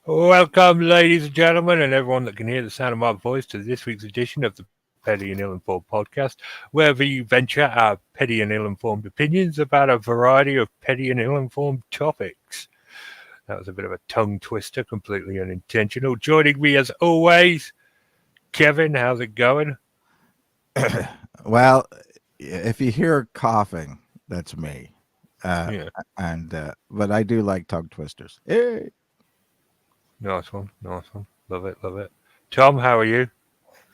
Welcome, ladies and gentlemen, and everyone that can hear the sound of my voice to this week's edition of the Petty and Ill-Informed podcast, where we venture our petty and ill-informed opinions about a variety of petty and ill-informed topics. That was a bit of a tongue twister, completely unintentional. Joining me, as always, Kevin. How's it going? Well, if you hear coughing, that's me. Yeah, And but I do like tongue twisters. Hey. nice one, nice one. Love it, love it. Tom, how are you?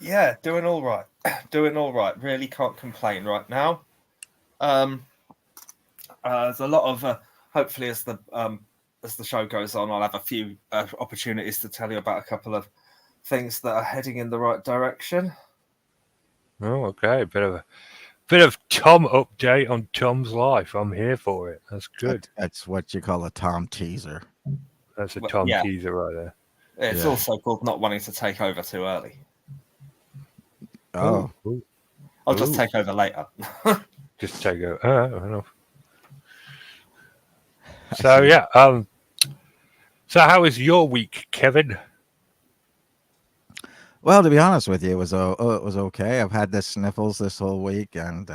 Yeah, doing all right. Doing all right. Really can't complain right now. Um, there's a lot of hopefully as the show goes on, I'll have a few opportunities to tell you about a couple of things that are heading in the right direction. Oh, okay. Bit of Tom update on Tom's life. I'm here for it. That's good. That's what you call a Tom teaser. That's a Well, Tom yeah. teaser right there. It's Yeah. also called not wanting to take over too early. Oh, Ooh. I'll just Ooh. take over later. Just take a fair enough. So yeah, so how was your week, Kevin? well, to be honest with you, it was okay. I've had the sniffles this whole week, and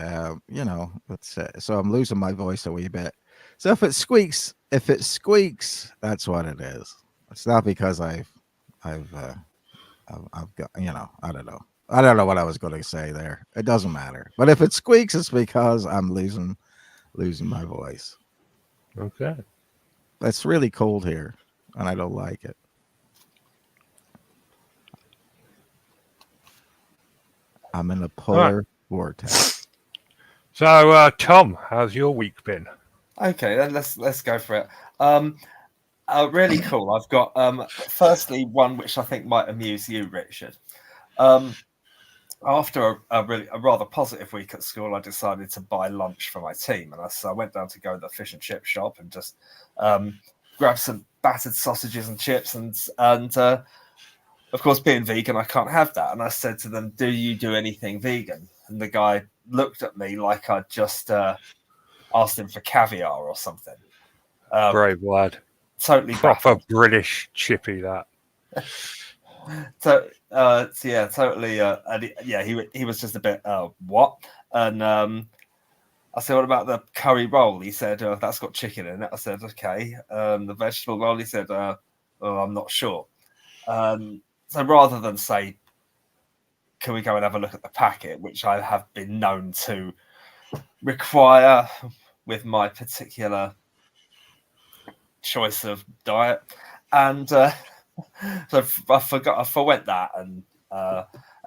so I'm losing my voice a wee bit. So if it squeaks, that's what it is. It's not because I've I've got I don't know what I was going to say there. It doesn't matter. But if it squeaks, it's because I'm losing my voice. Okay. It's really cold here, and I don't like it. I'm in a All right. polar vortex. So Tom, how's your week been? Okay, then let's go for it. Really cool. I've got firstly one which I think might amuse you, Richard. Um, After a rather positive week at school, I decided to buy lunch for my team, and so I went down to go to the fish and chip shop and just grab some battered sausages and chips, and of course, being vegan, I can't have that. And I said to them, "Do you do anything vegan?" And the guy looked at me like I'd just asked him for caviar or something. Brave lad. Totally Proper baffled. British chippy that. So yeah, totally. And he was just a bit what? And I said, "What about the curry roll?" He said, "That's got chicken in it." I said, "Okay." The vegetable roll, he said, "Oh, I'm not sure." So rather than say, "Can we go and have a look at the packet?" which I have been known to require with my particular choice of diet, and so I forwent that, and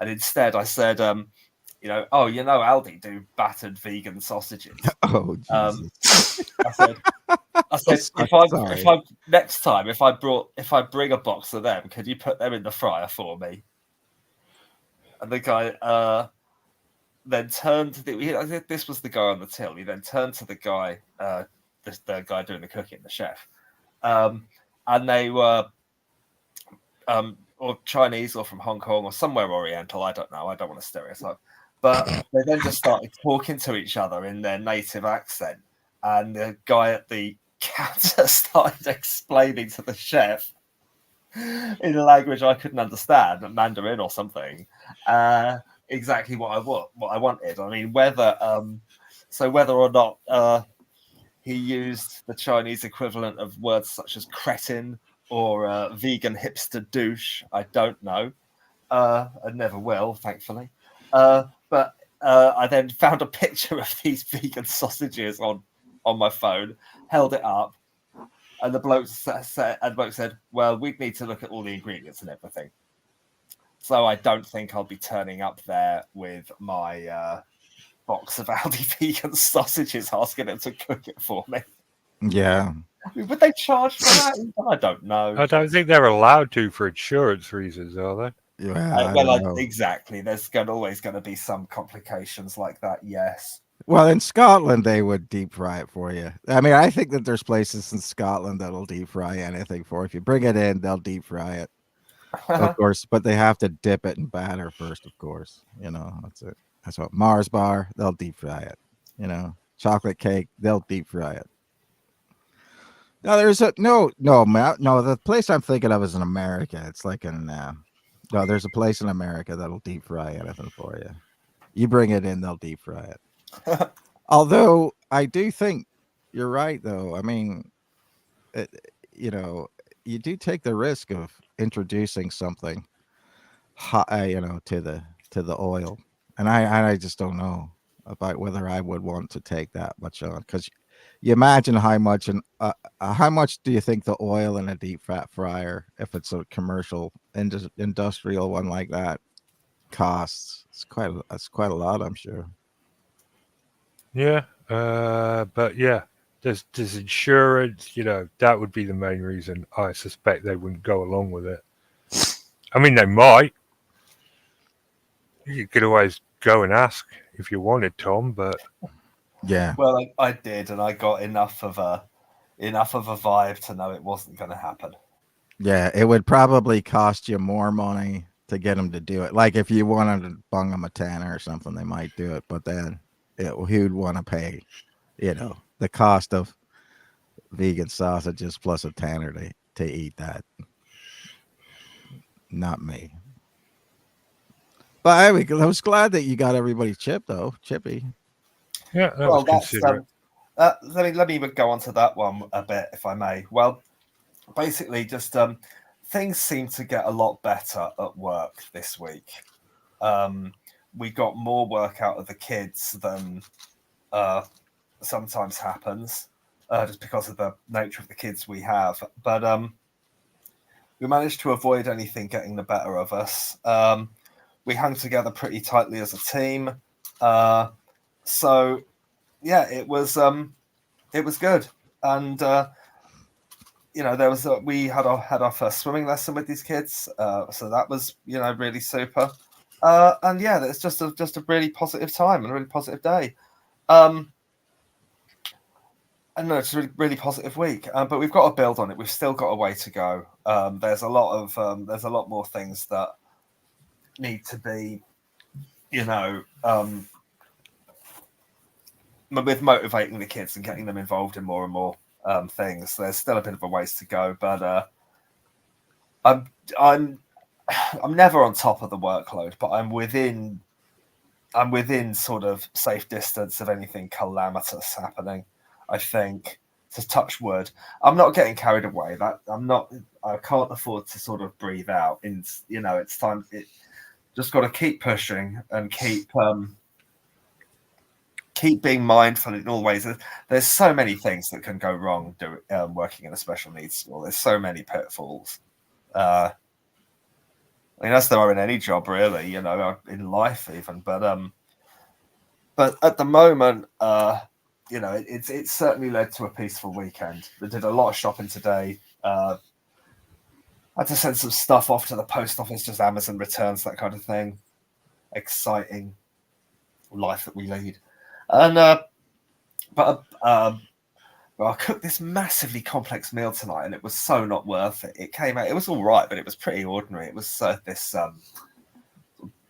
instead I said, Aldi do battered vegan sausages. Oh Um, Jesus! I said, Sorry. if I next time if I bring a box of them, could you put them in the fryer for me? And the guy then turned to I think this was the guy on the till. He then turned to the guy, the guy doing the cooking, the chef, and they were or Chinese or from Hong Kong or somewhere Oriental. I don't know. I don't want to stereotype. But they then just started talking to each other in their native accent. And the guy at the counter started explaining to the chef in a language I couldn't understand, Mandarin or something, exactly what I wanted. I mean, whether or not he used the Chinese equivalent of words such as cretin or vegan hipster douche. I don't know. I never will, thankfully. But I then found a picture of these vegan sausages on my phone, held it up, and the bloke said, "Well, we'd need to look at all the ingredients and everything." So I don't think I'll be turning up there with my box of Aldi vegan sausages, asking them to cook it for me. Yeah. Would they charge for that? I don't know. I don't think they're allowed to for insurance reasons, are they? Yeah. I don't know. Exactly. There's always going to be some complications like that. Yes. Well, in Scotland, they would deep fry it for you. I mean, I think that there's places in Scotland that'll deep fry anything for. If you bring it in, they'll deep fry it, of course. But they have to dip it in batter first, of course. That's it. That's what Mars bar. They'll deep fry it. Chocolate cake. They'll deep fry it. No, there's a no. The place I'm thinking of is in America. It's like in no. There's a place in America that'll deep fry anything for you. You bring it in, they'll deep fry it. Although I do think you're right, though. I mean, it, you know, you do take the risk of introducing something hot, to the oil, and I just don't know about whether I would want to take that much on, because you imagine how much do you think the oil in a deep fat fryer, if it's a commercial industrial one like that, costs? It's quite a lot, I'm sure. Yeah, but yeah, there's insurance. That would be the main reason I suspect they wouldn't go along with it. I mean, they might. You could always go and ask if you wanted, Tom, but Yeah. Well, I did, and I got enough of a vibe to know it wasn't going to happen. Yeah, it would probably cost you more money to get them to do it. Like if you wanted to bung them a tanner or something, they might do it, but then who'd want to pay, the cost of vegan sausages plus a tanner to eat that? Not me. But I was glad that you got everybody chippy. yeah, that was considerate. Let me go on to that one a bit, if I may. Well, basically, just things seem to get a lot better at work this week. We got more work out of the kids than sometimes happens, just because of the nature of the kids we have. But we managed to avoid anything getting the better of us. We hung together pretty tightly as a team. So yeah, it was good. And we had our first swimming lesson with these kids, so that was really super. And yeah, it's just a really positive time and a really positive day. I know it's a really, really positive week, but we've got to build on it. We've still got a way to go. There's a lot more things that need to be, with motivating the kids and getting them involved in more and more things. There's still a bit of a ways to go, but I'm never on top of the workload, but I'm within sort of safe distance of anything calamitous happening. I think, to touch wood. I'm not getting carried away. That I can't afford to sort of breathe out. It's time. Just got to keep pushing and keep being mindful in all ways. There's so many things that can go wrong working in a special needs school. There's so many pitfalls. I mean, as there are in any job, really, in life even. But at the moment, it's certainly led to a peaceful weekend. We did a lot of shopping today. I had to send some stuff off to the post office, just Amazon returns, that kind of thing. Exciting life that we lead. And I cooked this massively complex meal tonight, and it was so not worth it. It came out, it was all right, but it was pretty ordinary. It was this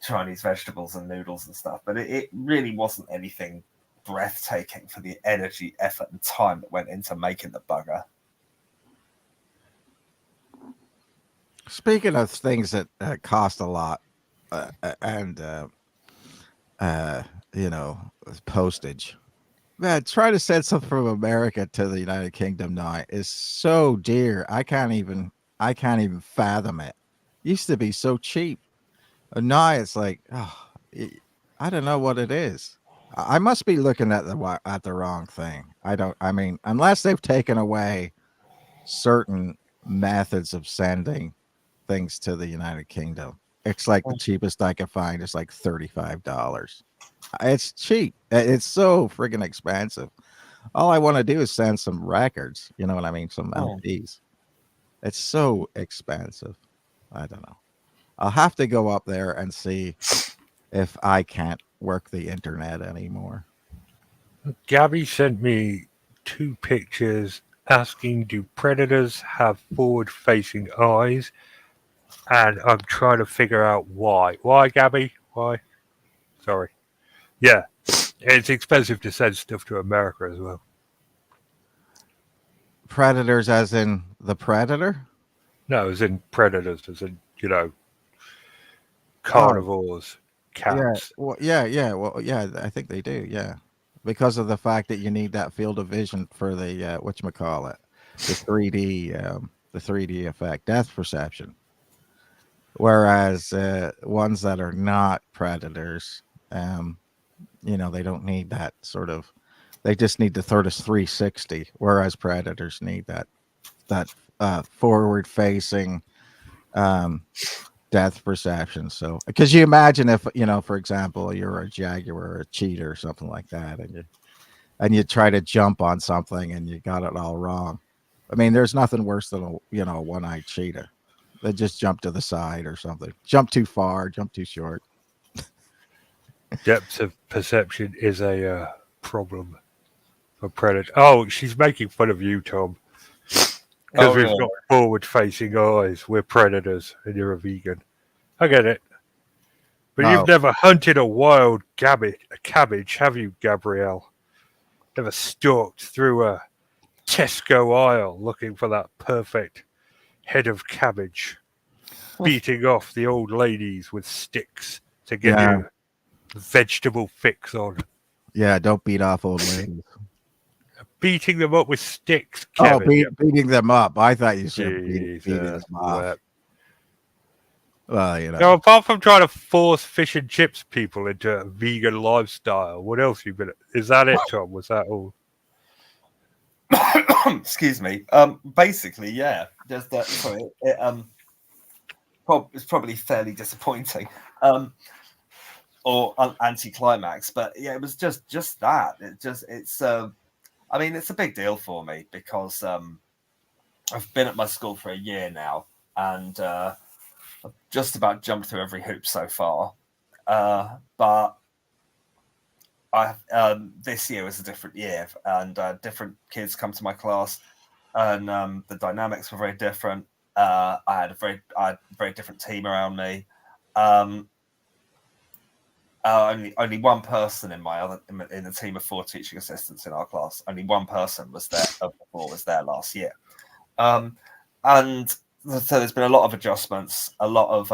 Chinese vegetables and noodles and stuff, but it really wasn't anything breathtaking for the energy, effort, and time that went into making the bugger. Speaking of things that cost a lot, and postage. Man, trying to send something from America to the United Kingdom now is so dear. I can't even fathom it. Used to be so cheap, and now it's like, I don't know what it is. I must be looking at the wrong thing. I mean, unless they've taken away certain methods of sending things to the United Kingdom. It's like the cheapest I can find is like $35. It's cheap. It's so friggin' expensive. All I want to do is send some records. You know what I mean? Some LPs. It's so expensive. I don't know. I'll have to go up there and see if I can't work the internet anymore. Gabby sent me 2 pictures asking, do predators have forward-facing eyes? And I'm trying to figure out why. Why, Gabby? Why? Sorry. Yeah, it's expensive to send stuff to America as well. Predators, as in the predator. No, as in predators, as in, Oh, carnivores, yeah. cats. Well, yeah. Well, yeah. I think they do. Yeah, because of the fact that you need that field of vision for the whatchamacallit, the 3D effect, depth perception. Whereas ones that are not predators, um, they don't need that sort of. They just need the sort of 360. Whereas predators need that forward facing um, depth perception. So, because you imagine if for example, you're a jaguar or a cheetah or something like that, and you try to jump on something and you got it all wrong. I mean, there's nothing worse than a one-eyed cheetah. They just jump to the side or something. Jump too far, jump too short. Depth of perception is a problem for predators. Oh, she's making fun of you, Tom, because Oh, we've really? got forward-facing eyes. We're predators, and you're a vegan. I get it. But Oh, you've never hunted a wild cabbage, have you, Gabrielle? Never stalked through a Tesco aisle looking for that perfect head of cabbage, beating off the old ladies with sticks to get yeah, your vegetable fix on. yeah. Don't beat off old ladies. Beating them up with sticks, Oh, Kevin. beating them up. I thought you said beating Jesus, them off. wep. Well, Now, apart from trying to force fish and chips people into a vegan lifestyle, what else you been? Is that it, Tom? Was that all? Excuse me. Basically, yeah. Just that. Sorry. It's probably fairly disappointing. Or anticlimax, but yeah, it was just that. It's. I mean, it's a big deal for me because I've been at my school for a year now, and I've just about jumped through every hoop so far. But this year was a different year, and different kids come to my class, and the dynamics were very different. I had a very different team around me. Only one person in the team of 4 teaching assistants in our class. Only one person was there was there last year, and so there's been a lot of adjustments. A lot of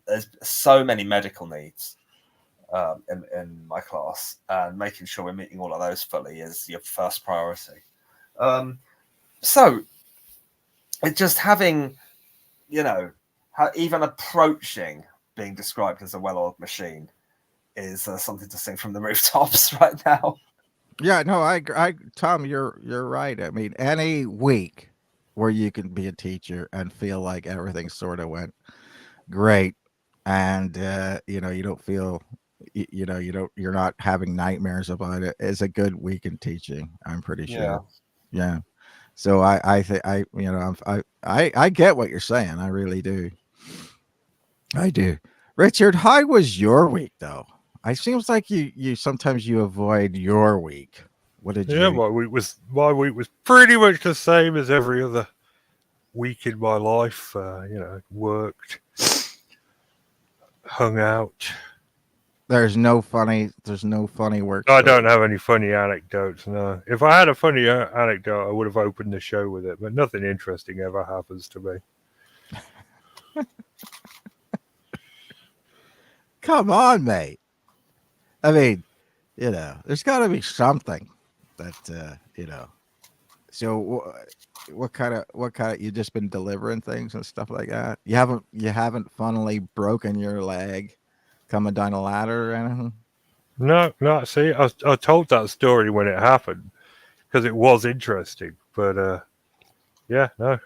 there's so many medical needs in my class, and making sure we're meeting all of those fully is your first priority. So it just having, even approaching being described as a well-oiled machine is something to sing from the rooftops right now. yeah. No, Tom, you're right. I mean, any week where you can be a teacher and feel like everything sort of went great, and you don't feel, you're not having nightmares about it, is a good week in teaching. I'm pretty sure. Yeah. So I think I get what you're saying. I really do. I do. Richard, how was your week though? It seems like you sometimes you avoid your week. What did Yeah, you? my week was pretty much the same as every other week in my life. Worked, hung out. There's no funny work. I story. don't have any funny anecdotes. No, if I had a funny anecdote, I would have opened the show with it. But nothing interesting ever happens to me. Come on, mate. I mean, there's got to be something that So, what kind of you just been delivering things and stuff like that? You haven't funnily broken your leg coming down a ladder or anything? No. See, I told that story when it happened because it was interesting. But yeah, no,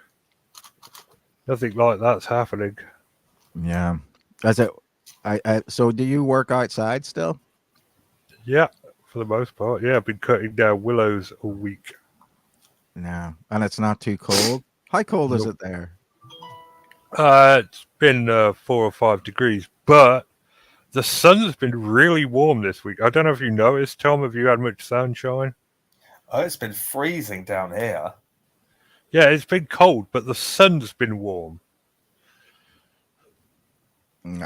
nothing like that's happening. Yeah. That's it. So do you work outside still? Yeah, for the most part. Yeah, I've been cutting down willows all week. No. And it's not too cold? How cold is Nope. it there? It's been 4 or 5 degrees, but the sun's been really warm this week. I don't know if you noticed, Tom. Have you had much sunshine? Oh, it's been freezing down here. Yeah, it's been cold, but the sun's been warm.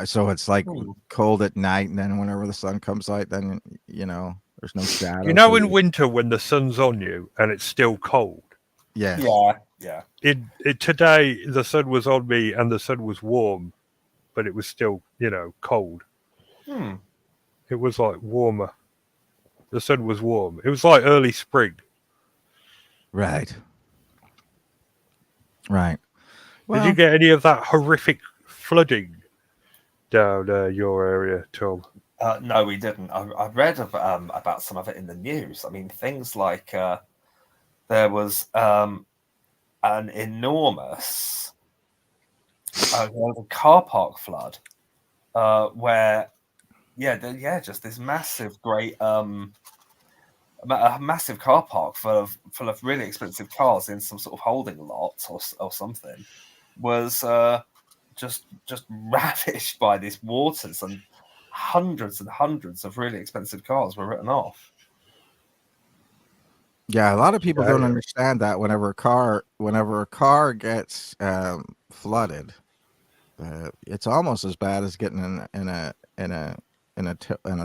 So it's like cold at night, and then whenever the sun comes out, then there's no shadow. You know, in winter when the sun's on you and it's still cold, Yes. Yeah. Today the sun was on me and the sun was warm, but it was still, cold. Hmm. It was like warmer. The sun was warm. It was like early spring. Right. Right. Did you get any of that horrific flooding down your area, Tom? No, we didn't. I read about some of it in the news. I mean, things like there was an enormous car park flood where, just this massive, great, a massive car park full of really expensive cars in some sort of holding lot or something was just ravished by these waters, and hundreds of really expensive cars were written off. Yeah, a lot of people don't understand that whenever a car gets flooded, it's almost as bad as getting in a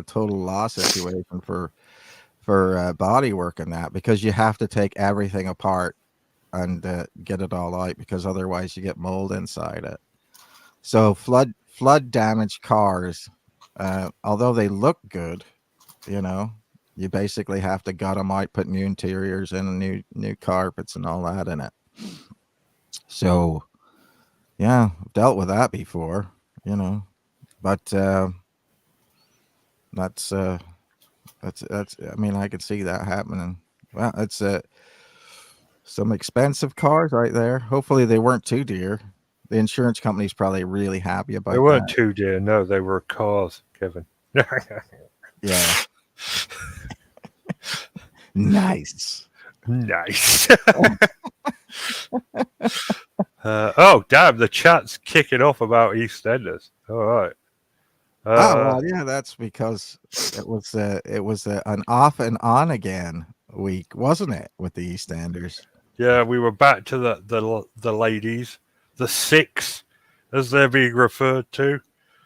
total loss situation for body work and that, because you have to take everything apart and get it all out, because otherwise you get mold inside it. So flood damaged cars, although they look good, you basically have to gut them out, put new interiors in, and new carpets and all that in it. So yeah, I've dealt with that before, but that's I mean, I could see that happening. Well, it's some expensive cars right there. Hopefully they weren't too dear. The insurance company's probably really happy about They weren't that. too dear. No, they were cars, Kevin. Yeah. Nice. Oh, damn! The chat's kicking off about EastEnders. All right. Well, yeah, that's because it was an off and on again week, wasn't it, with the EastEnders? Yeah, we were back to the ladies, the six, as they're being referred to.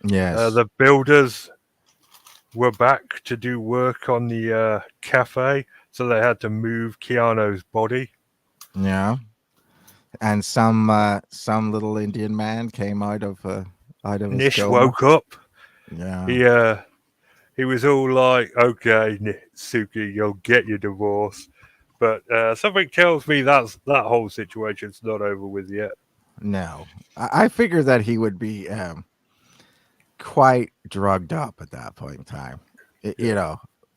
Yes. The builders were back to do work on the cafe, so they had to move Keanu's body. Yeah. And some little Indian man came out of his Nish coma. woke up. Yeah. He was all like, "Okay, Suki, you'll get your divorce," but something tells me that whole situation's not over with yet. No, I figured that he would be quite drugged up at that point in time.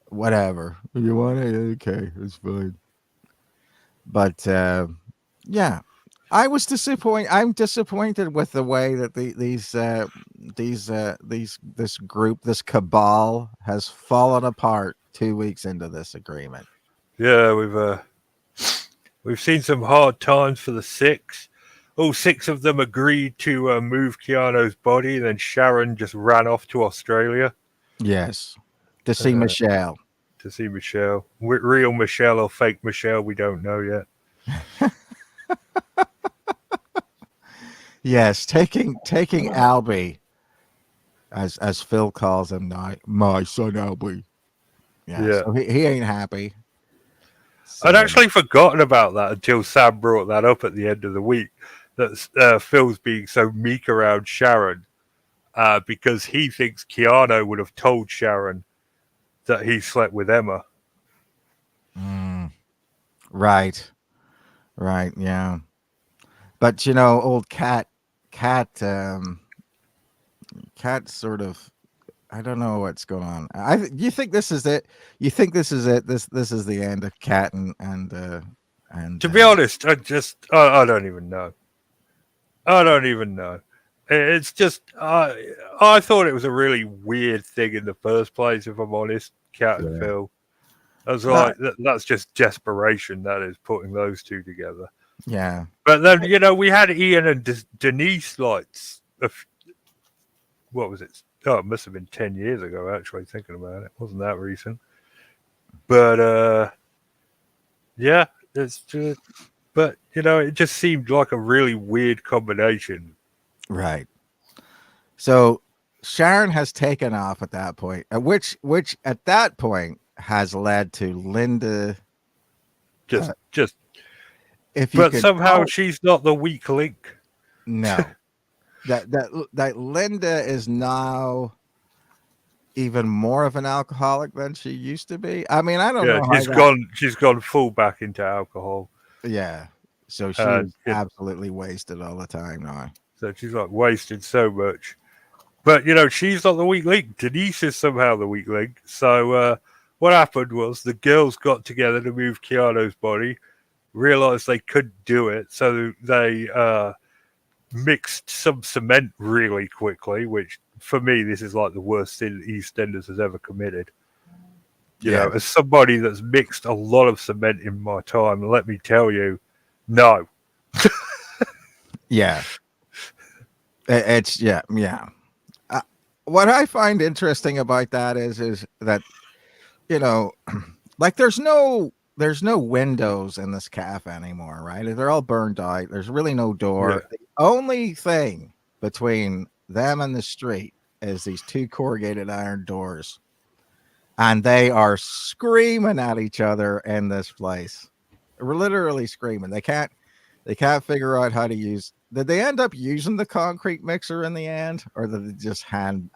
Whatever you want it, okay, it's fine. But yeah, I'm disappointed with the way that this group, this cabal, has fallen apart 2 weeks into this agreement. Yeah, we've seen some hard times for the six. All six of them agreed to move Keanu's body. Then Sharon just ran off to Australia. Yes, to see Michelle. To see Michelle, real Michelle or fake Michelle, we don't know yet. Yes, taking Albie, as Phil calls him now, my son Albie. Yeah. So he ain't happy. So, I'd actually forgotten about that until Sam brought that up at the end of the week. That Phil's being so meek around Sharon because he thinks Keanu would have told Sharon that he slept with Emma. Right, yeah. But old Cat sort of, I don't know what's going on. You think this is it? You think this is it? This is the end of Cat and to be honest, I don't even know. I don't even know. It's just I thought it was a really weird thing in the first place. If I'm honest, Cat and Phil. I was like, that's just desperation. That is putting those two together. Yeah. But then we had Ian and Denise lights. What was it? Oh, it must have been 10 years ago. Actually, thinking about it, wasn't that recent? But yeah, it's just. But it just seemed like a really weird combination. Right. So Sharon has taken off at that point, which at that point has led to Linda just if you But could somehow tell- she's not the weak link. no, that Linda is now even more of an alcoholic than she used to be. I mean, I don't Yeah, know how she's gone full back into alcohol. yeah. So she's And absolutely wasted all the time now. so she's like wasted so much. But she's not the weak link. Denise is somehow the weak link. So what happened was the girls got together to move Keanu's body, realized they couldn't do it, so they mixed some cement really quickly, which for me this is like the worst sin EastEnders has ever committed. As somebody that's mixed a lot of cement in my time, let me tell you, no. Yeah. It's yeah. What I find interesting about that is that like there's no windows in this cafe anymore, right? They're all burned out. There's really no door. Yeah. The only thing between them and the street is these two corrugated iron doors, and they are screaming at each other in this place. We're literally screaming. They can't figure out how to use. Did they end up using the concrete mixer in the end, or did they just hand?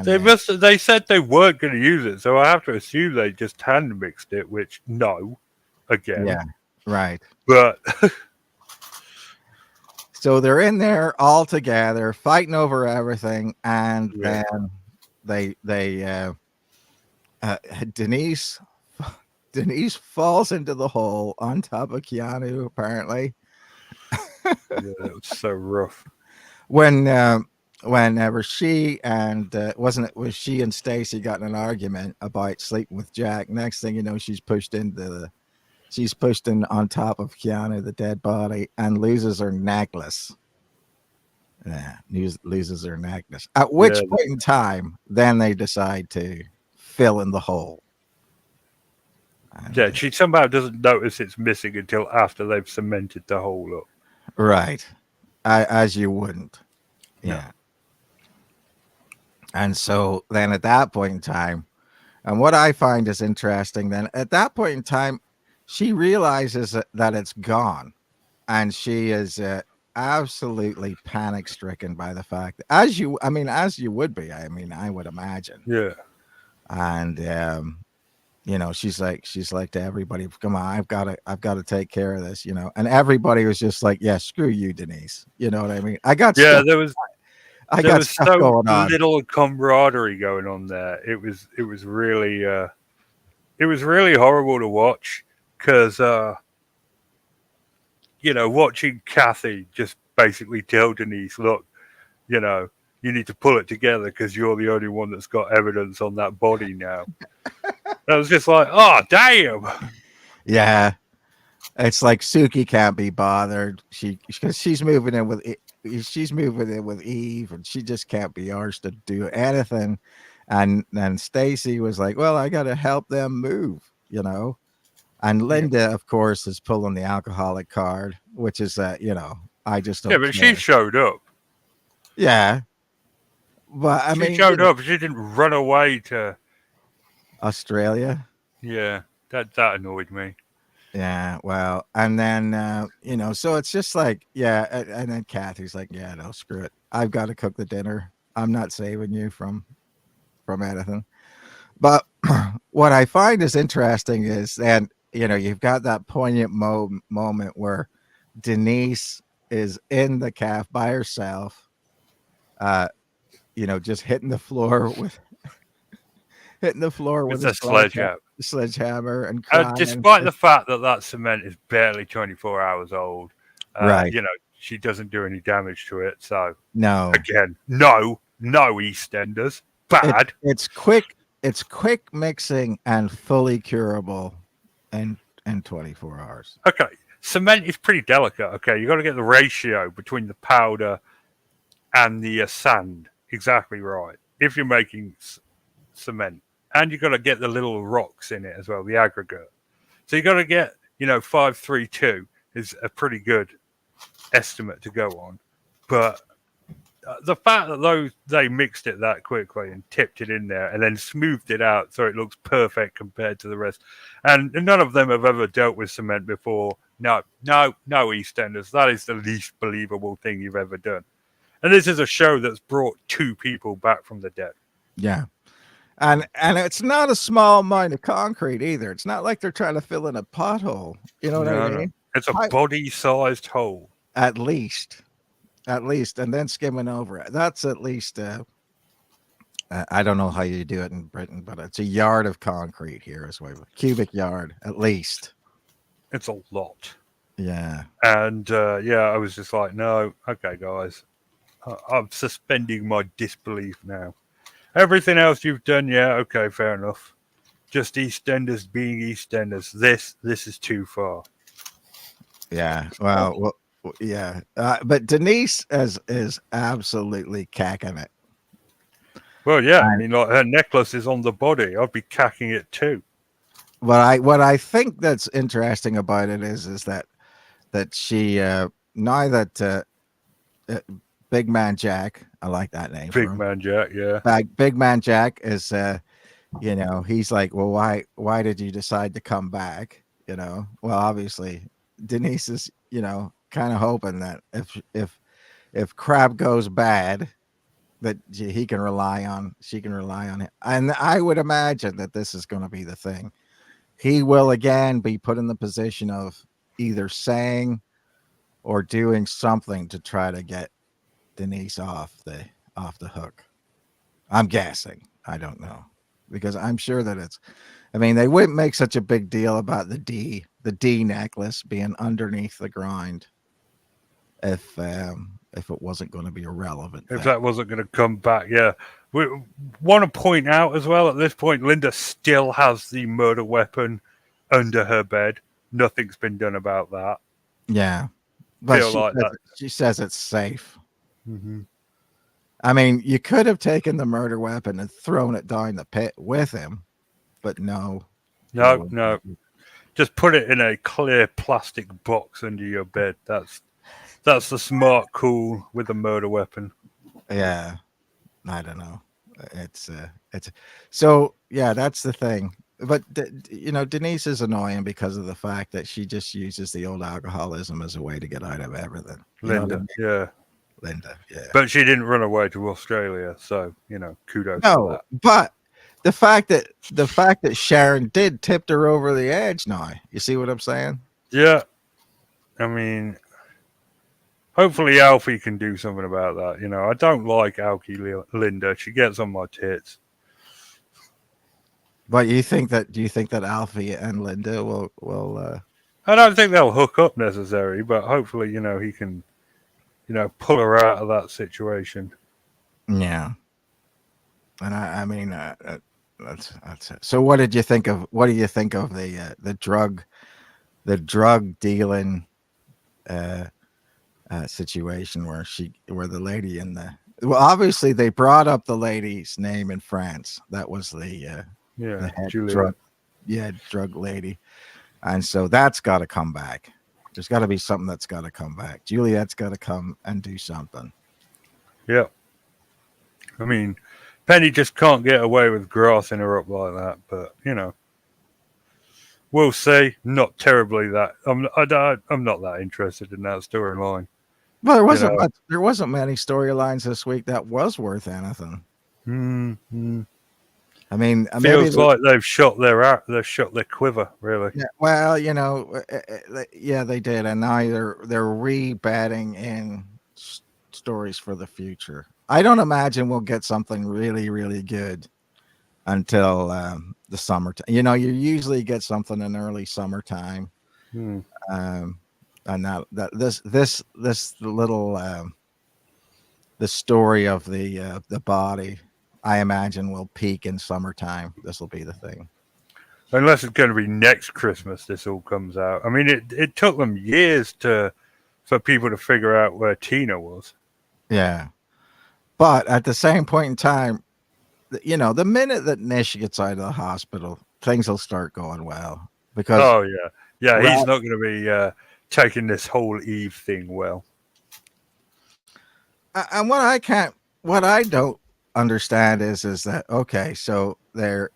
They said they weren't going to use it, so I have to assume they just hand mixed it. Which no, again, Yeah, right. But so they're in there all together, fighting over everything, and Yeah. then they Denise falls into the hole on top of Keanu. Apparently, yeah, that was so rough. Whenever she and was she and Stacy got in an argument about sleeping with Jack. Next thing you know, she's pushed in on top of Keanu, the dead body, and loses her necklace. Yeah, loses her necklace. At which point in time, then they decide to fill in the hole. And, Yeah, she somehow doesn't notice it's missing until after they've cemented the hole up. Right. As you wouldn't. No. Yeah. And so then at that point in time, and what I find is interesting, then at that point in time, she realizes that it's gone. And she is absolutely panic stricken by the fact that, as you would be, I would imagine. Yeah. And, she's like to everybody, come on, I've got to take care of this, and everybody was just like, yeah, screw you, Denise. You know what I mean? There was stuff so going on. Little camaraderie going on there. It was really horrible to watch because watching Kathy just basically tell Denise, look, you need to pull it together because you're the only one that's got evidence on that body now. I was just like, oh damn. Yeah, it's like Suki can't be bothered. Because she's moving in with Eve, and she just can't be arsed to do anything. And then Stacy was like, well, I got to help them move, And Linda, of course, is pulling the alcoholic card, which is that, I just don't. Yeah, but she showed up. Yeah, but she showed up. She didn't run away to Australia. Yeah, that annoyed me. Yeah, well, and then so it's just like, yeah, and then Kathy's like, yeah, no, screw it. I've got to cook the dinner. I'm not saving you from anything. But what I find is interesting is that you've got that poignant moment where Denise is in the calf by herself, just hitting the floor with a sledgehammer and crying. Despite the fact that cement is barely 24 hours old, right? She doesn't do any damage to it. So no, again, no EastEnders, bad. It's quick mixing and fully curable in 24 hours. Okay, cement is pretty delicate. Okay, you got to get the ratio between the powder and the sand exactly right if you're making cement. And you've got to get the little rocks in it as well, the aggregate. So you've got to get, 532 is a pretty good estimate to go on. But the fact that they mixed it that quickly and tipped it in there and then smoothed it out so it looks perfect compared to the rest. And none of them have ever dealt with cement before. no, EastEnders. That is the least believable thing you've ever done. And this is a show that's brought 2 people back from the dead. Yeah. And it's not a small amount of concrete either. It's not like they're trying to fill in a pothole. You know what I mean? It's a body-sized hole. At least, and then skimming over it. That's at least. I don't know how you do it in Britain, but it's a yard of concrete here as well. Cubic yard, at least. It's a lot. Yeah. And I was just like, no, okay, guys, I'm suspending my disbelief now. Everything else you've done, yeah, okay, fair enough. Just EastEnders being EastEnders. This is too far. Yeah. Well, yeah. But Denise is absolutely cacking it. Well, yeah, I mean, like her necklace is on the body. I'd be cacking it too. What I think that's interesting about it is that she now that Big Man Jack, I like that name. Big Man Jack, yeah. Big Man Jack is he's like, well, why did you decide to come back? Well, obviously Denise is kind of hoping that if crap goes bad, that she can rely on it. And I would imagine that this is going to be the thing. He will again be put in the position of either saying or doing something to try to get Denise off the hook. I'm guessing. I don't know, because I'm sure that they wouldn't make such a big deal about the D necklace being underneath the ground if it wasn't going to be irrelevant. If that wasn't going to come back, yeah. We want to point out as well, at this point, Linda still has the murder weapon under her bed. Nothing's been done about that. Yeah. But she says it's safe. Mm-hmm. I mean, you could have taken the murder weapon and thrown it down the pit with him, but no. No. Just put it in a clear plastic box under your bed. That's the smart call with a murder weapon. Yeah. I don't know. It's so yeah, that's the thing. But Denise is annoying because of the fact that she just uses the old alcoholism as a way to get out of everything. Linda, yeah. But she didn't run away to Australia, so kudos. No, for that. But the fact that Sharon did tipped her over the edge. Now you see what I'm saying? Yeah. I mean, hopefully Alfie can do something about that. I don't like Alky Linda. She gets on my tits. But do you think that Alfie and Linda will I don't think they'll hook up necessarily, but hopefully, he can, pull her out of that situation. Yeah. And I mean, that's it. So what do you think of the drug dealing situation where the lady obviously they brought up the lady's name in France. That was the drug lady. And so that's got to come back. There's got to be something that's got to come back. Juliet's got to come and do something. Yeah. I mean, Penny just can't get away with grassing her up like that, but we'll see. Not terribly that. I'm not that interested in that storyline. Well, there wasn't many storylines this week that was worth anything. Mm-hmm. I mean, feels like they've shot their quiver, really. Yeah, well, yeah, they did, and now they're re-batting in stories for the future. I don't imagine we'll get something really, really good until the summertime. You usually get something in early summertime, and this little the story of the body, I imagine, will peak in summertime. This will be the thing. Unless it's going to be next Christmas, this all comes out. I mean, it took them years for people to figure out where Tina was. Yeah. But at the same point in time, the minute that Nish gets out of the hospital, things will start going well. Because he's not going to be taking this whole Eve thing well. And what I don't understand is that, okay, so there,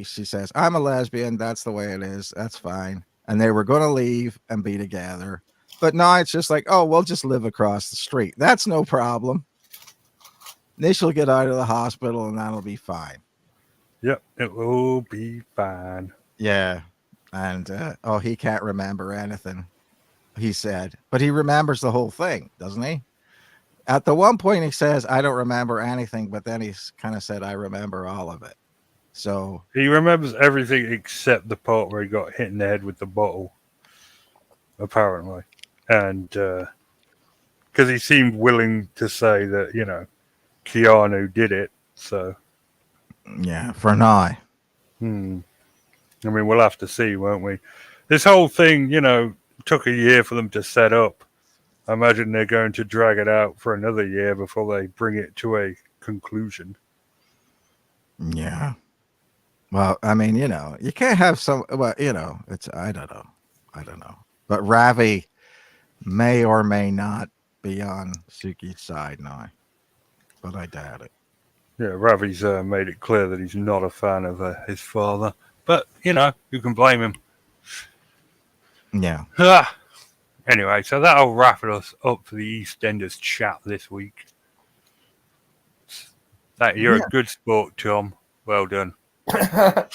she says, I'm a lesbian, that's the way it is, that's fine. and they were going to leave and be together. But now it's just like, oh, we'll just live across the street. That's no problem. Nish will get out of the hospital and that'll be fine. Yep, it will be fine. Yeah. And, he can't remember anything, he said. But he remembers the whole thing, doesn't he? At the one point, he says, I don't remember anything. But then he's kind of said, I remember all of it. So He remembers everything except the part where he got hit in the head with the bottle, apparently. And because he seemed willing to say that, Keanu did it. So, yeah, for now. I mean, we'll have to see, won't we? This whole thing, took a year for them to set up. I imagine they're going to drag it out for another year before they bring it to a conclusion. Yeah. Well, I mean, you can't have some, well, it's, I don't know. But Ravi may or may not be on Suki's side now, but I doubt it. Yeah, Ravi's made it clear that he's not a fan of his father. But, you can blame him. Yeah. Anyway, so that'll wrap us up for the EastEnders chat this week. You're a good sport, Tom. Well done.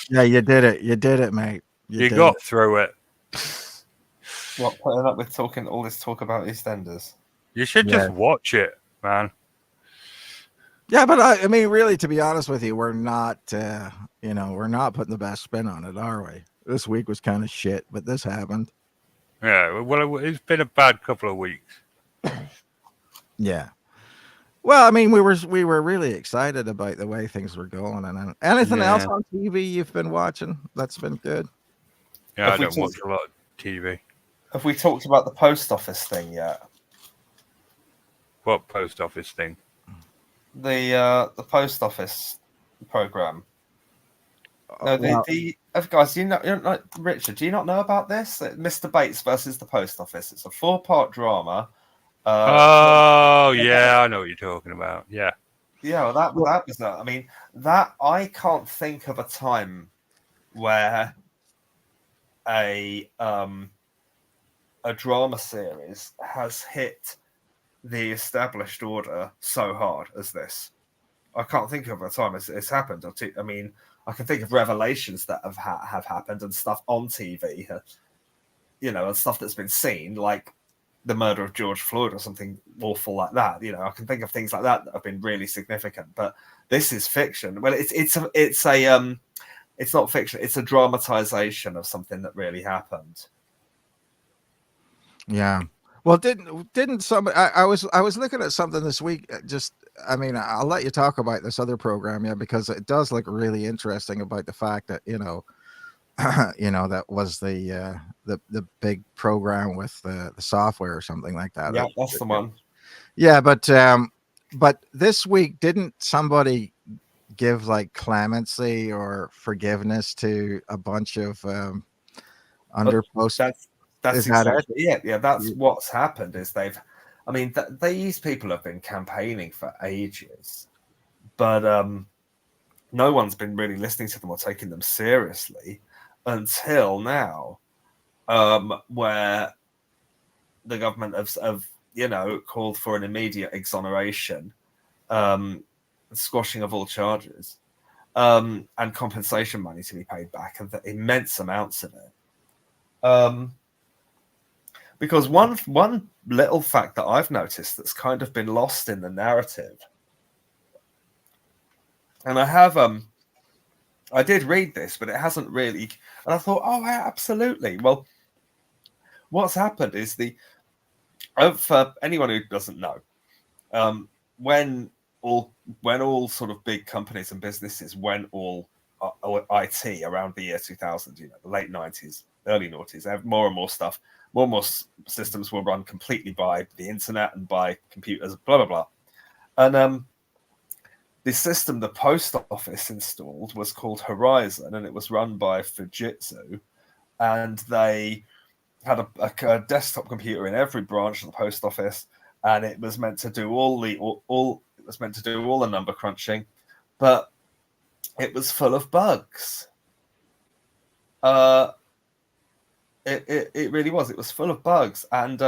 Yeah, you did it. You did it, mate. You got through it. What, putting up with all this talk about EastEnders? You should just watch it, man. Yeah, but I mean, really, to be honest with you, we're not, we're not putting the best spin on it, are we? This week was kind of shit, but this happened. Yeah, well, it's been a bad couple of weeks. Yeah. Well, I mean, we were really excited about the way things were going. And anything else on TV you've been watching that's been good? Yeah, I don't watch a lot of TV. Have we talked about the post office thing yet? What post office thing? The post office program. No, guys, Richard, do you not know about this? Mr. Bates versus the post office. It's a 4-part drama. Yeah, I know what you're talking about. Yeah. Yeah, well, that was that. I mean, that I can't think of a time where a drama series has hit the established order so hard as this. I can't think of a time it's happened. I mean, I can think of revelations that have happened and stuff on TV, and stuff that's been seen, like the murder of George Floyd or something awful like that. I can think of things like that have been really significant. But this is fiction. Well, it's not fiction. It's a dramatization of something that really happened. Yeah. Well, didn't somebody? I was looking at something this week. I mean, I'll let you talk about this other program, because it does look really interesting about the fact that that was the big program with the software or something like that. Yeah, that's the one. Yeah, but this week, didn't somebody give like clemency or forgiveness to a bunch of underpost? That's exactly it. Yeah, that's what's happened. Is these people have been campaigning for ages, but no one's been really listening to them or taking them seriously until now, where the government have called for an immediate exoneration, squashing of all charges, and compensation money to be paid back, and immense amounts of it. Because one little fact that I've noticed that's kind of been lost in the narrative, and I did read this, but it hasn't really, and I thought, oh, absolutely. Well, what's happened is for anyone who doesn't know, when all sort of big companies and businesses went all IT around the year 2000, the late 90s, early noughties, they have more and more stuff. More and more systems will run completely by the internet and by computers, blah, blah, blah. And the system the post office installed was called Horizon, and it was run by Fujitsu. And they had a desktop computer in every branch of the post office, and it was meant to do all the number crunching, but it was full of bugs. It really was. It was full of bugs, and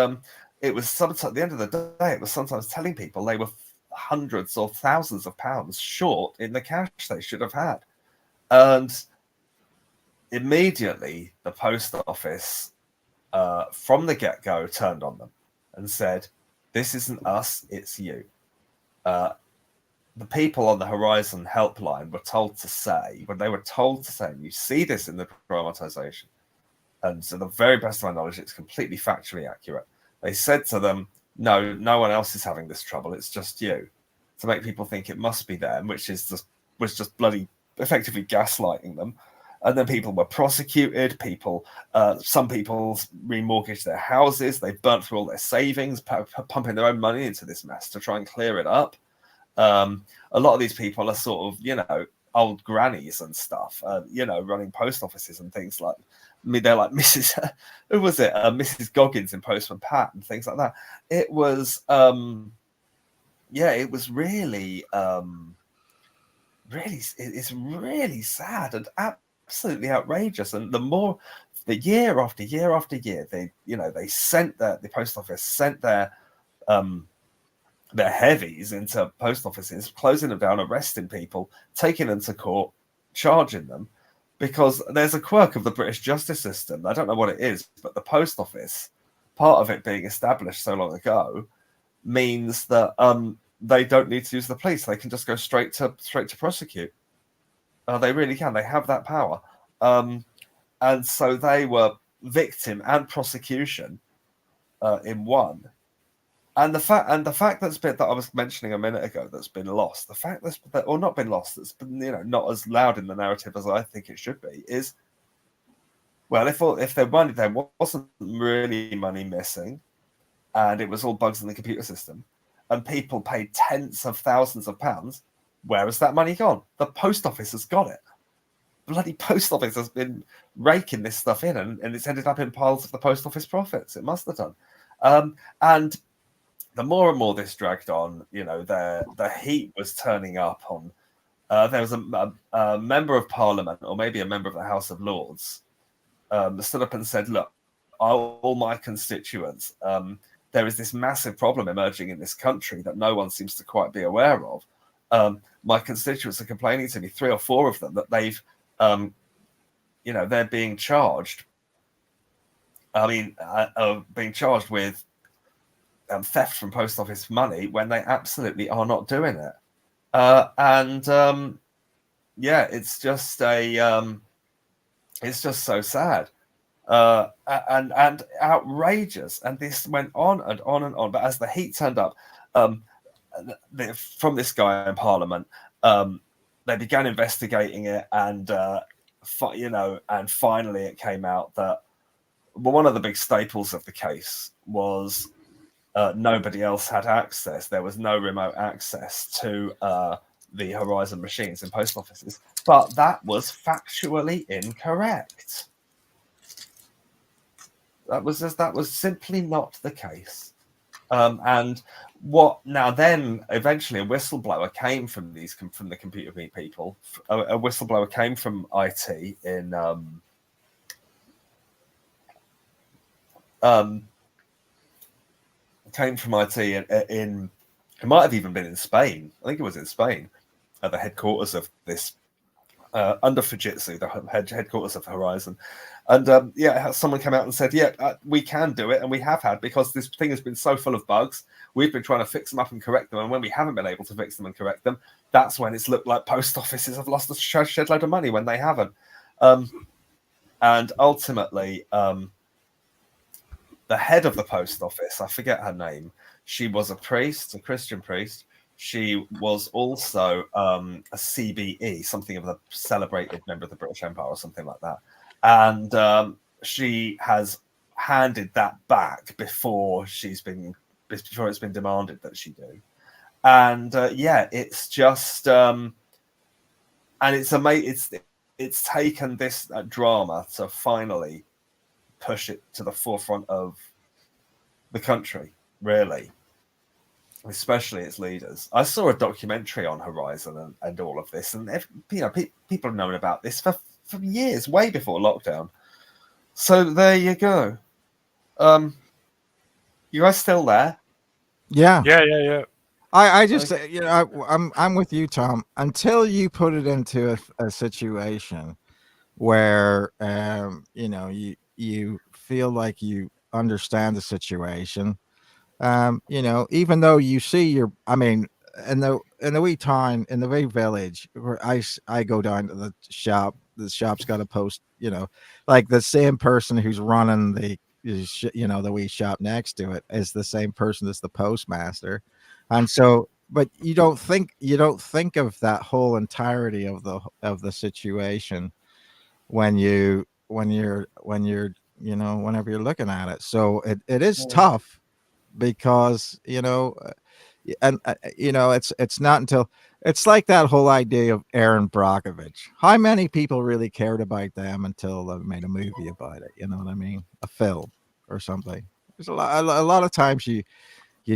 it was sometimes at the end of the day, it was sometimes telling people they were hundreds or thousands of pounds short in the cash they should have had. And immediately the post office from the get-go turned on them and said, this isn't us, it's you. The people on the Horizon helpline were told to say, when they were told to say, and you see this in the dramatization, and to the very best of my knowledge, it's completely factually accurate. They said to them, no, no one else is having this trouble, it's just you. To make people think it must be them, which was just bloody effectively gaslighting them. And then people were prosecuted. Some people remortgaged their houses. They burnt through all their savings, pumping their own money into this mess to try and clear it up. A lot of these people are sort of, old grannies and stuff, running post offices and things like. I mean, they're like Mrs. Who was it? Mrs. Goggins in Postman Pat and things like that. It was, it was really, it's really sad and absolutely outrageous. And the year after year after year, they sent the post office sent their heavies into post offices, closing them down, arresting people, taking them to court, charging them, because there's a quirk of the British justice system. I don't know what it is, but the post office, part of it being established so long ago, means that they don't need to use the police. They can just go straight to prosecute. They really can. They have that power. And so they were victim and prosecution in one. And the fact that I was mentioning a minute ago that's been lost, the fact that or not been lost, that's been not as loud in the narrative as I think it should be, is, well, if there wasn't really money missing, and it was all bugs in the computer system, and people paid tens of thousands of pounds, where has that money gone? The post office has got it. Bloody post office has been raking this stuff in, and it's ended up in piles of the post office profits. It must have done. And the more and more this dragged on, the heat was turning up on. There was a member of Parliament, or maybe a member of the House of Lords, stood up and said, "Look, all my constituents, there is this massive problem emerging in this country that no one seems to quite be aware of. My constituents are complaining to me, 3 or 4 of them, that they've, they're being charged. Being charged with theft from post office money when they absolutely are not doing it. It's just it's just so sad and outrageous. And this went on and on and on. But as the heat turned up from this guy in Parliament, they began investigating it, and finally it came out that one of the big staples of the case was nobody else had access. There was no remote access to the Horizon machines in post offices, but that was factually incorrect. That was simply not the case. And then eventually a whistleblower came from the computer people. A whistleblower came from IT in it might have even been in Spain. I think it was in Spain, at the headquarters of this under Fujitsu, the headquarters of Horizon. And someone came out and said, we can do it, and we have had, because this thing has been so full of bugs. We've been trying to fix them up and correct them, and when we haven't been able to fix them and correct them, that's when it's looked like post offices have lost a shed load of money when they haven't. And ultimately, the head of the post office, I forget her name, she was a Christian priest. She was also a CBE, something of a celebrated member of the British Empire or something like that. And she has handed that back before it's been demanded that she do. And it's just and it's amazing. It's taken this drama to finally push it to the forefront of the country, really, especially its leaders. I saw a documentary on Horizon and all of this, and people have known about this for years, way before lockdown. So there you go. You guys still there? Yeah. Yeah. I just I'm with you, Tom. Until you put it into a situation where you feel like you understand the situation, even though you see in the wee town, in the wee village where I go down to the shop's got a post, like the same person who's running the wee shop next to it is the same person as the postmaster. And so, but you don't think of that whole entirety of the situation whenever you're looking at it. So it is tough because and it's not until it's like that whole idea of Aaron Brockovich. How many people really cared about them until they made a movie about it? You know what I mean? A film or something. There's a lot of times you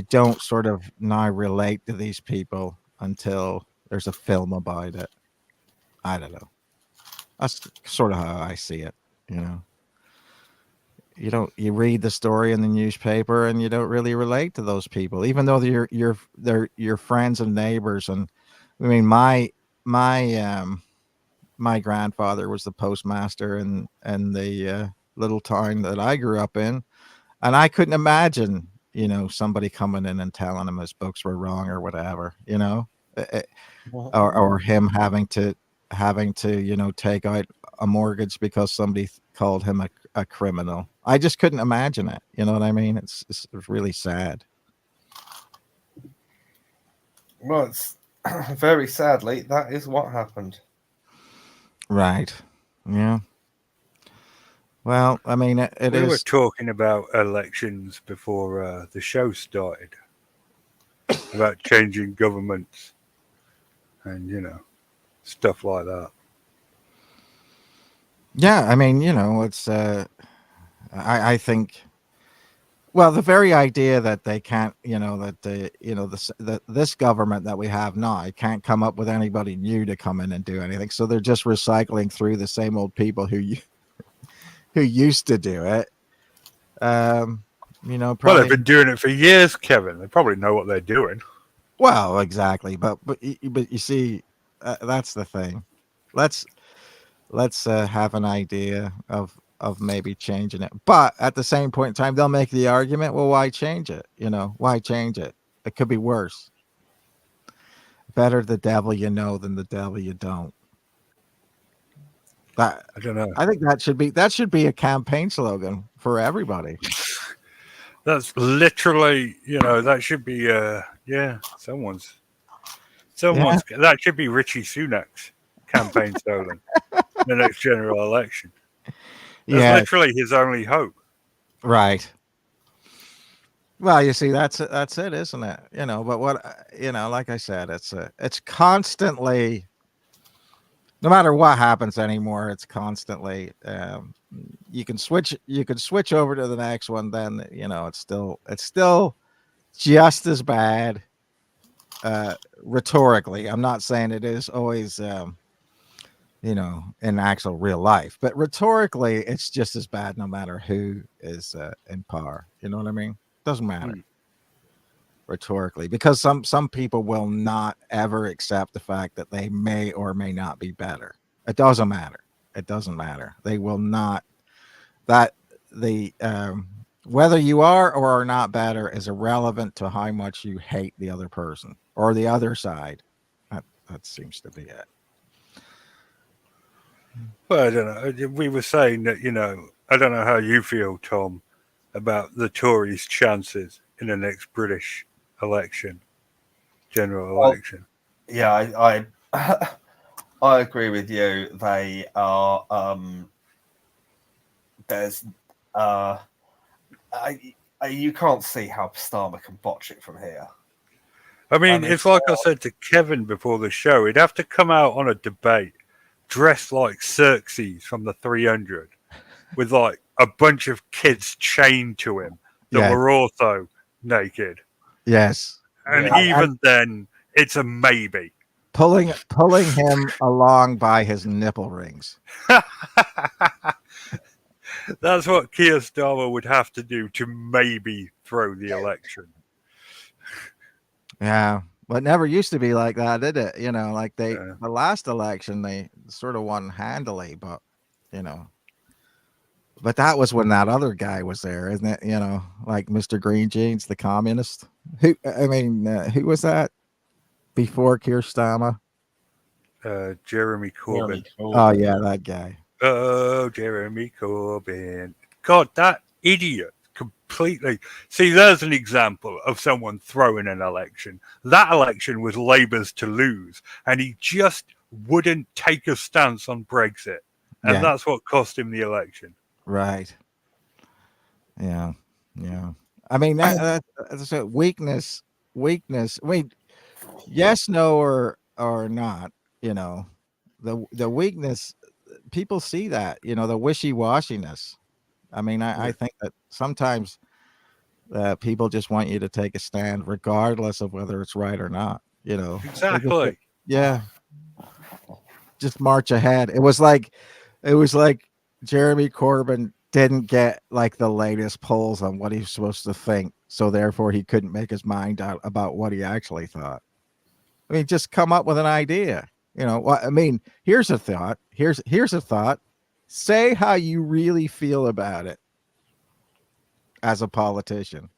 don't sort of now relate to these people until there's a film about it. I don't know. That's sort of how I see it. You read the story in the newspaper and you don't really relate to those people, even though they're your friends and neighbors. And I mean, my grandfather was the postmaster in the little town that I grew up in, and I couldn't imagine somebody coming in and telling him his books were wrong or whatever, or him having to take out a mortgage because somebody called him a criminal. I just couldn't imagine it. You know what I mean? It's really sad. Well, it's very sadly that is what happened. Right. Yeah. Well, I mean, We were talking about elections before the show started, about changing governments and stuff like that. Yeah, I mean, it's I think, well, the very idea that they can't, this government that we have now can't come up with anybody new to come in and do anything, so they're just recycling through the same old people who used to do it. Probably, Well, they've been doing it for years, Kevin. They probably know what they're doing. Well, exactly, but you see, that's the thing. Let's have an idea of maybe changing it, but at the same point in time, they'll make the argument, well, why change it? Why change it? It could be worse. Better the devil you know than the devil you don't. I don't know. I think that should be a campaign slogan for everybody. That's literally, that should be, someone's. That should be Richie Sunak's campaign slogan. The next general election. That's literally his only hope. Right. Well, you see, that's it, isn't it? But what like I said, it's constantly, no matter what happens anymore, it's constantly you can switch over to the next one, then it's still just as bad rhetorically. I'm not saying it is always in actual real life, but rhetorically it's just as bad no matter who is in power. You know what I mean? Doesn't matter. Rhetorically, because some people will not ever accept the fact that they may or may not be better. It doesn't matter. They will not. That the whether you are or are not better is irrelevant to how much you hate the other person or the other side. That seems to be it. Well, I don't know. We were saying that, I don't know how you feel, Tom, about the Tories' chances in the next British general election. Yeah, I agree with you. They are. You can't see how Starmer can botch it from here. I mean, it's like I said to Kevin before the show. He'd have to come out on a debate dressed like Xerxes from the 300 with like a bunch of kids chained to him that were also naked. Yes. And even then, it's a maybe. Pulling him along by his nipple rings. That's what Keir Starmer would have to do to maybe throw the election. Yeah. But it never used to be like that, did it? You know, like Yeah. the last election, they sort of won handily, but, you know, but that was when that other guy was there, isn't it? You know, like Mr. Green Jeans, the communist. Who was that before Keir Starmer? Jeremy Corbyn. Oh, yeah, that guy. Oh, Jeremy Corbyn. God, that idiot completely. See, there's an example of someone throwing an election. That election was Labour's to lose, and he just wouldn't take a stance on Brexit. And Yeah. that's what cost him the election. Right. Yeah. Yeah. I mean, that's a weakness. Weakness. I mean, yes, no, or not. You know, the weakness. People see that. You know, the wishy-washiness. I mean, I think that sometimes people just want you to take a stand, regardless of whether it's right or not. You know, Exactly. Yeah. Just march ahead. It was like Jeremy Corbyn didn't get like the latest polls on what he's supposed to think, so therefore he couldn't make his mind out about what he actually thought. I mean, just come up with an idea. You know, well, I mean, here's a thought. Here's a thought. Say how you really feel about it as a politician.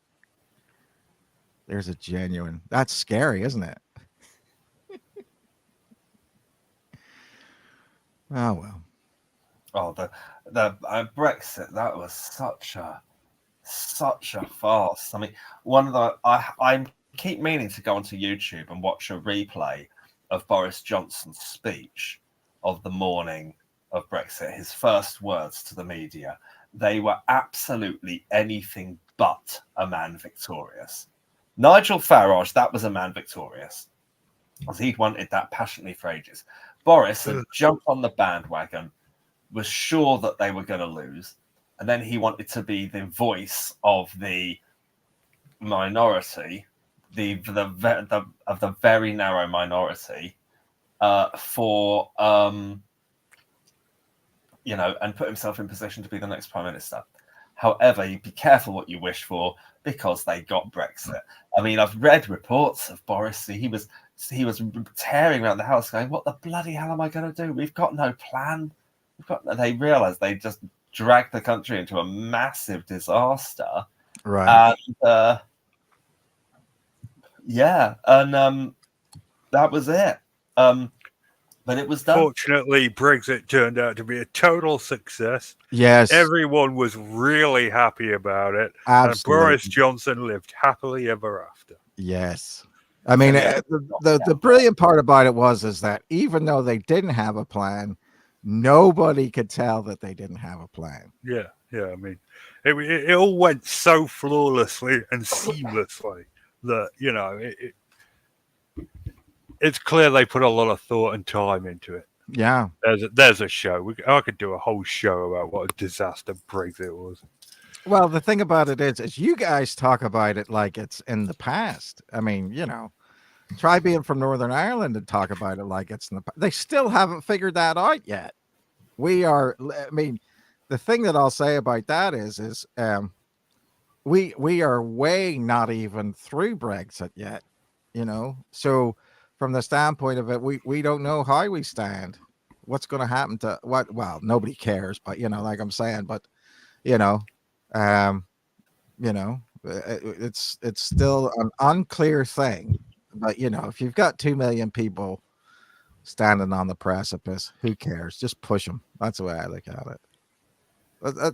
There's a genuine. That's scary, isn't it? Oh well. Oh, the Brexit, that was such a farce. I mean, one of the I keep meaning to go onto YouTube and watch a replay of Boris Johnson's speech of the morning of Brexit, his first words to the media. They were absolutely anything but a man victorious. Nigel Farage, that was a man victorious, because he'd wanted that passionately for ages. Boris had jumped on the bandwagon, was sure that they were going to lose, and then he wanted to be the voice of the minority, of the very narrow minority, for and put himself in position to be the next prime minister. However, you be careful what you wish for, because they got Brexit. I mean, I've read reports of Boris. He was tearing around the house, going, "What the bloody hell am I going to do? We've got no plan." They realised they just dragged the country into a massive disaster, right? And that was it. But it was done. Fortunately, Brexit turned out to be a total success. Yes, everyone was really happy about it. Absolutely. And Boris Johnson lived happily ever after. Yes. I mean, the brilliant part about it is that even though they didn't have a plan, nobody could tell that they didn't have a plan. Yeah. I mean, it all went so flawlessly and seamlessly that, it's clear they put a lot of thought and time into it. Yeah. There's a show. I could do a whole show about what a disaster Brexit was. Well, the thing about it is you guys talk about it like it's in the past. I mean, try being from Northern Ireland and talk about it like it's in the past. They still haven't figured that out yet. The thing that I'll say about that is we are way not even through Brexit yet, so from the standpoint of it, we don't know how we stand, what's going to happen to what. Well, nobody cares, but like I'm saying, but it's still an unclear thing. But if you've got 2 million people standing on the precipice, who cares? Just push them. That's the way I look at it.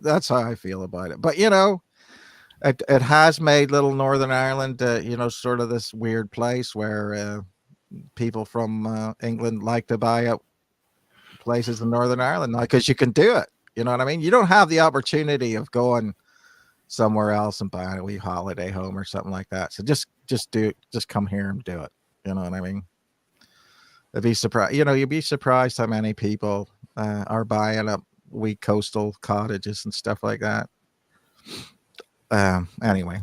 That's how I feel about it. But it has made little Northern Ireland sort of this weird place where people from England like to buy up places in Northern Ireland because you can do it. You know what I mean? You don't have the opportunity of going somewhere else and buying a wee holiday home or something like that. So just come here and do it. You know what I mean? You'd be surprised how many people are buying up wee coastal cottages and stuff like that. Anyway,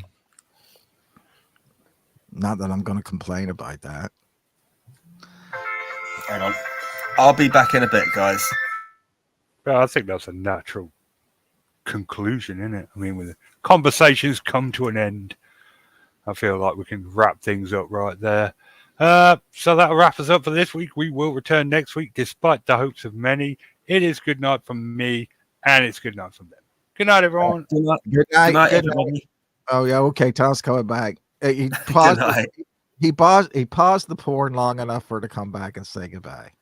not that I'm going to complain about that. Hang on. I'll be back in a bit, guys. Well, I think that's a natural conclusion, isn't it? I mean, when the conversations come to an end, I feel like we can wrap things up right there. So that'll wrap us up for this week. We will return next week, despite the hopes of many. It is good night from me, and it's good night from them. Good night, everyone. Good night. Good night, Good everybody. night. Oh yeah, okay. Tom's coming back. He Good paused. night. He paused the porn long enough for her to come back and say goodbye.